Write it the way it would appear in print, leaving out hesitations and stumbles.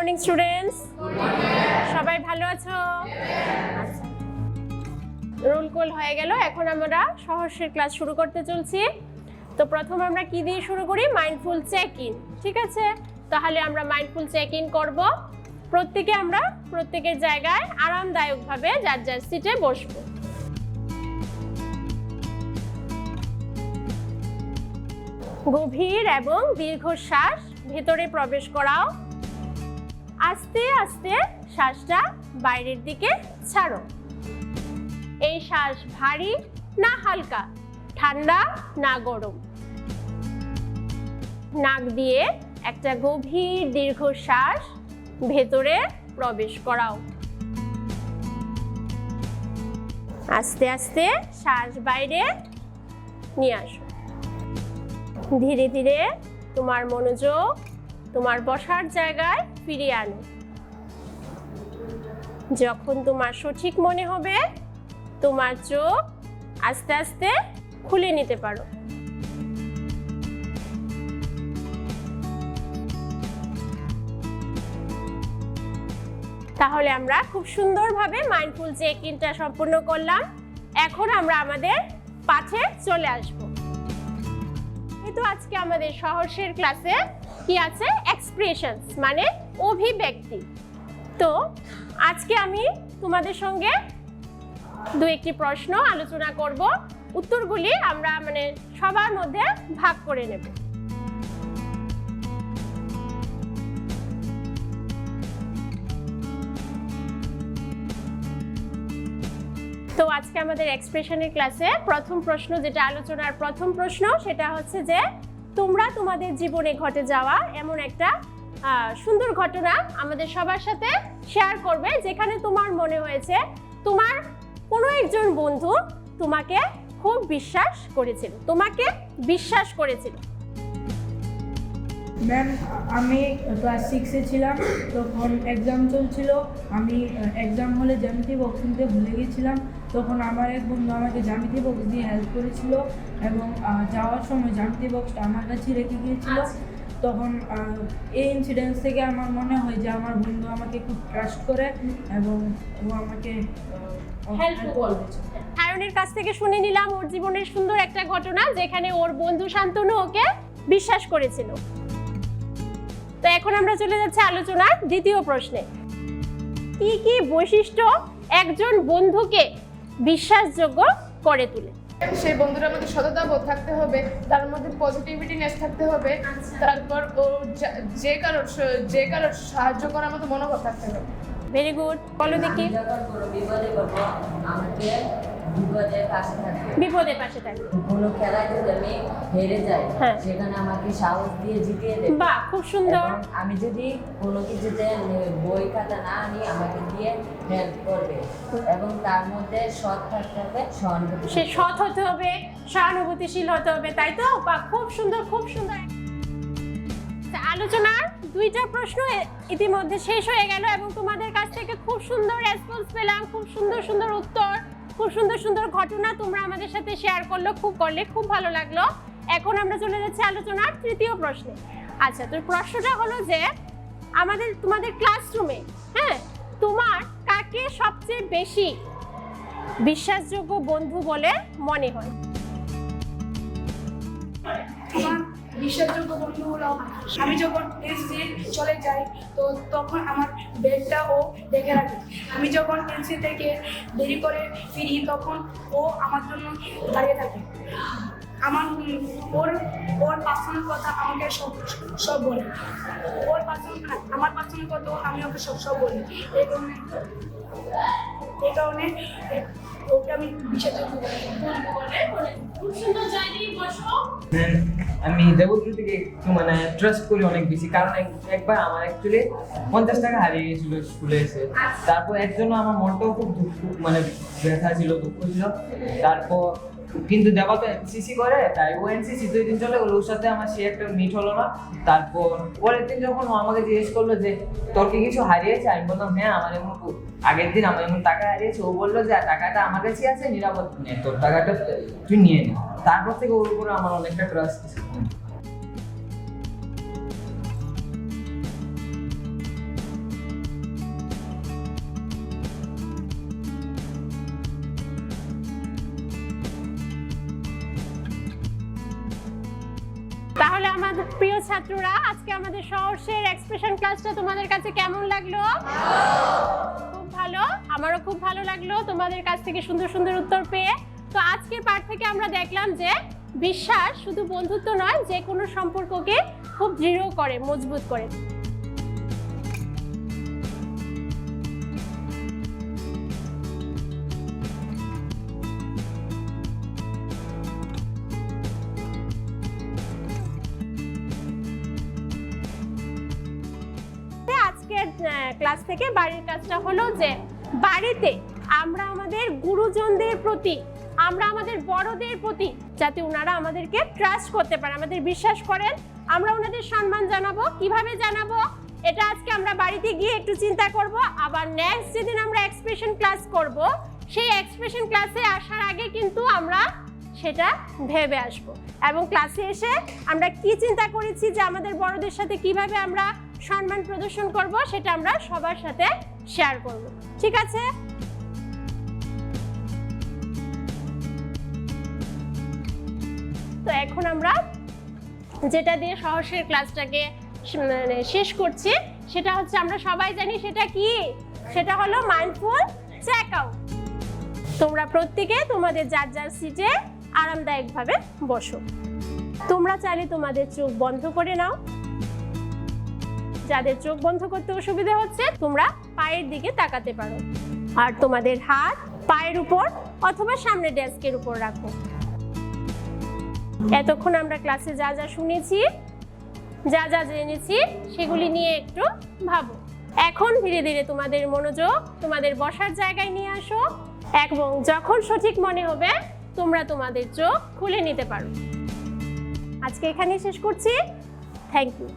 Morning students, সবাই ভালো আছো? আচ্ছা, রোল কল হয়ে গেল। এখন আমরা সহজের ক্লাস শুরু করতে চলছি। তো প্রথম আমরা কি দিয়ে শুরু করি? Mindful check in. ঠিক আছে, তাহলে আমরা মাইন্ডফুল চেক ইন করব। আমরা প্রত্যেকের জায়গায় আরামদায়কভাবে যার যার সিটে বসবো। গভীর এবং দীর্ঘশ্বাস ভেতরে প্রবেশ করাও। আস্তে আস্তে শ্বাসটা বাইরের দিকে ছাড়ো। এই শ্বাস ভারী না হালকা, ঠান্ডা না গরম। নাক দিয়ে একটা গভীর দীর্ঘশ্বাস ভেতরে প্রবেশ করাও। আস্তে আস্তে শ্বাস বাইরে নিয়ে আসো। ধীরে ধীরে তোমার মনোযোগ তোমার বসার জায়গায় ফিরিয়ে আনো। যখন তোমার সঠিক মনে হবে, তোমার চোখ আস্তে আস্তে খুলে নিতে পারো। তাহলে আমরা খুব সুন্দরভাবে মাইন্ডফুল চেক ইনটা সম্পূর্ণ করলাম। এখন আমরা আমাদের পাঠে চলে আসব। কিন্তু আজকে আমাদের সহজের ক্লাসে কি আছে? এক্সপ্রেশনস, মানে অভিব্যক্তি। তো আজকে আমি তোমাদের সঙ্গে দু একটি প্রশ্ন আলোচনা করব। উত্তরগুলি আমরা সবার মধ্যে ভাগ করে নেব। তো আজকে আমাদের এক্সপ্রেশনের ক্লাসে প্রথম প্রশ্ন, যেটা আলোচনার প্রথম প্রশ্ন, সেটা হচ্ছে যে তোমরা তোমাদের জীবনে ঘটে যাওয়া এমন একটা সুন্দর ঘটনা আমাদের সবার সাথে শেয়ার করবে, যেখানে তোমার মনে হয়েছে তোমার কোনো একজন বন্ধু তোমাকে খুব বিশ্বাস করেছিল। ম্যাম, আমি ক্লাস 6-এ ছিলাম, তখন এক্সাম চলছিল। আমি এক্সাম হলে জ্যামিতি বক্স নিতে ভুলে গেছিলাম। তখন আমার এক বন্ধু আমাকে জ্যামিতি বক্স দিয়ে হেল্প করেছিল এবং যাওয়ার সময় জ্যামিতি বক্সটা আমার কাছে রেখে গিয়েছিল। তখন এই ইনসিডেন্স থেকে আমার মনে হয় যে আমার বন্ধু আমাকে খুব ট্রাস্ট করে এবং ও আমাকে হেল্প করেছে। হায়নের কাছ থেকে শুনে নিলাম ওর জীবনের সুন্দর একটা ঘটনা, যেখানে ওর বন্ধু শান্তনু ওকে বিশ্বাস করেছিল। তো এখন আমরা চলে যাচ্ছি আলোচনার দ্বিতীয় প্রশ্নে। কি কি বৈশিষ্ট্য একজন বন্ধুকে বিশ্বাসযোগ্য করে তোলে? সেই বন্ধুটার মধ্যে সততা বোধ থাকতে হবে, তার মধ্যে পজিটিভিটিনেস থাকতে হবে, তারপর ও যে কারোর সাহায্য করার মতো মনোভাব থাকতে হবে। ভেরি গুড, বলো দেখি। যখন কোনো বিপদে পড়বো আমাকে বিপদের পাশে থাকবে। কোনো খেলায় যদি আমি হেরে যাই, সেখানে আমাকে সাহস দিয়ে জিতিয়ে দেবে। বাহ, খুব সুন্দর। আমি যদি কোনো কিছুতে বই খাতা না আনি, আমাকে দিয়ে হেল্প করবে এবং তার মধ্যে সৎ থাকতে হবে, সহানুভূতি। সে সৎ হতে হবে, সহানুভূতিশীল হতে হবে, তাই তো? বাহ, খুব সুন্দর, খুব সুন্দর। আলোচনার দুইটা প্রশ্ন ইতিমধ্যে শেষ হয়ে গেল এবং তোমাদের কাছ থেকে খুব সুন্দর রেসপন্স পেলাম, খুব সুন্দর সুন্দর উত্তর, খুব সুন্দর সুন্দর ঘটনা তোমরা আমাদের সাথে শেয়ার খুব ভালো লাগলো। এখন আমরা চলে যাচ্ছি আলোচনার তৃতীয় প্রশ্নে। আচ্ছা, তো প্রশ্নটা হলো যে তোমাদের ক্লাসরুমে তোমার কাকে সবচেয়ে বেশি বিশ্বাসযোগ্য বন্ধু বলে মনে হয়? বিশ্বাসযোগ্য বন্ধু হলো, আমি যখন এনসি চলে যাই তো তখন আমার ব্যাগটা ও দেখে রাখে। আমি যখন এনসি থেকে দেরি করে ফিরি তখন ও আমার জন্য দাঁড়িয়ে থাকে। ওর পার্সোনাল কথা আমাকে সব বলে। আমার পার্সোনাল কথা আমি ওকে সব বলি। এই কারণে ওকে আমি বিশ্বাসযোগ্য খুব সুন্দর জায়গায় বসো। আমি দেবদ্রু থেকে একটু ট্রাস্ট করি অনেক বেশি, কারণ একবার আমার অ্যাকচুয়ালি 50 টাকা হারিয়ে গেছিল স্কুলে এসে। তারপর এর জন্য আমার মনটাও খুব ব্যথা ছিল, দুঃখ ছিল। তারপর কিন্তু দেবা তো এনসিসি করে, তাই ও এনসিসি 2 দিন চলে গেলো, ওর সাথে আমার সে একটা মিট হলো না। তারপর পরের দিন যখন ও আমাকে জিজ্ঞেস করলো যে তোর কি কিছু হারিয়েছে, আমি বললাম হ্যাঁ, আমার এমন আগের দিন আমার এমন টাকা হারিয়েছে। ও বললো যে টাকাটা আমার কাছে আছে, নিরাপদ নে, তোর টাকাটা তুই নিয়ে নে। তারপর থেকে ওর উপরে আমার অনেকটা ট্রাস্ট। আমাদের প্রিয় ছাত্ররা, আজকে আমাদের সহর্ষের এক্সপ্রেশন ক্লাসটা তোমাদের কাছে কেমন লাগলো? খুব ভালো, আমারও খুব ভালো লাগলো তোমাদের কাছ থেকে সুন্দর সুন্দর উত্তর পেয়ে। তো আজকের পাঠ থেকে আমরা দেখলাম যে বিশ্বাস শুধু বন্ধুত্ব নয়, যে কোনো সম্পর্ককে খুব দৃঢ় করে, মজবুত করে। আজকের ক্লাস থেকে বাড়ির কাজটা হলো যে বাড়িতে আমরা আমাদের গুরুজনদের প্রতি, আমরা আমাদের বড়দের প্রতি, যাতে ওনারা আমাদেরকে ট্রাস্ট করতে পারে, আমাদের বিশ্বাস করেন, আমরা ওনাদের সম্মান জানাবো। কিভাবে জানাবো এটা আজকে আমরা বাড়িতে গিয়ে একটু চিন্তা করব। আবার নেক্সট যেদিন আমরা এক্সপ্রেশন ক্লাস করব, সেই এক্সপ্রেশন ক্লাসে আসার আগে কিন্তু আমরা সেটা ভেবে আসব, এবং ক্লাসে এসে আমরা কি চিন্তা করেছি যে আমাদের বড়দের সাথে কিভাবে আমরা সম্মান প্রদর্শন করব, সেটা আমরা সবার সাথে শেয়ার করব। ঠিক আছে? তো এখন আমরা যেটা দিয়ে সহর্ষের ক্লাসটাকে শেষ করছি, সেটা হচ্ছে আমরা সবাই জানি সেটা কি, সেটা হলো মাইন্ডফুল চেক আউট। তোমরা প্রত্যেকে তোমাদের যার যার সিটে আরামদায়কভাবে বসো। তোমরা চাইলে তোমাদের চোখ বন্ধ করে নাও। যাদের চোখ বন্ধ করতে অসুবিধা হচ্ছে তোমরা পায়ের দিকে তাকাতে পারো, আর তোমাদের হাত পায়ের উপর অথবা সামনে ডেস্কের উপর রাখো। এতক্ষণ আমরা ক্লাসে যা যা শুনেছি, যা যা জেনেছি, সেগুলি নিয়ে একটু ভাবো। এখন ধীরে ধীরে তোমাদের মনোযোগ তোমাদের বসার জায়গায় নিয়ে আসো, এবং যখন সঠিক মনে হবে তোমরা তোমাদের চোখ খুলে নিতে পারো। আজকে এখানেই শেষ করছি। Thank you.